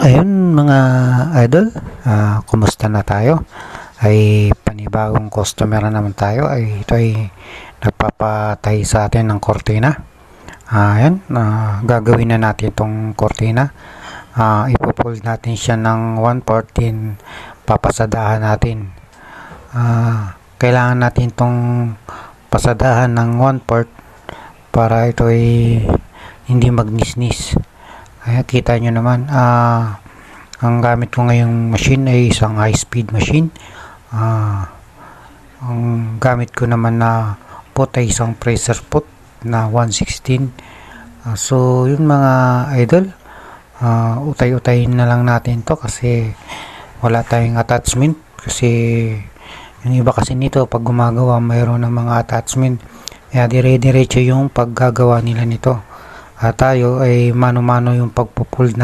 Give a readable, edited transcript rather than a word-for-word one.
Ayun mga idol, kumusta na tayo? Ay panibagong customer na naman tayo. Ay ito ay nagpapatay sa atin ng kortina. Ayan, gagawin na natin itong kortina. Ipofold natin siya ng 1/4, papasadahan natin. Kailangan natin itong pasadahan ng 1/4 para ito ay hindi magnisnis. Ayan, kita nyo naman, ang gamit ko ngayong machine ay isang high speed machine. Ang gamit ko naman na pot ay isang pressure pot na 1/16. So yun mga idol, utay-utayin na lang natin to kasi wala tayong attachment. Kasi yung iba kasi nito pag gumagawa mayroon ng mga attachment, kaya dire-diretso yung paggagawa nila nito. Tayo ay mano-mano yung pagpo-fold natin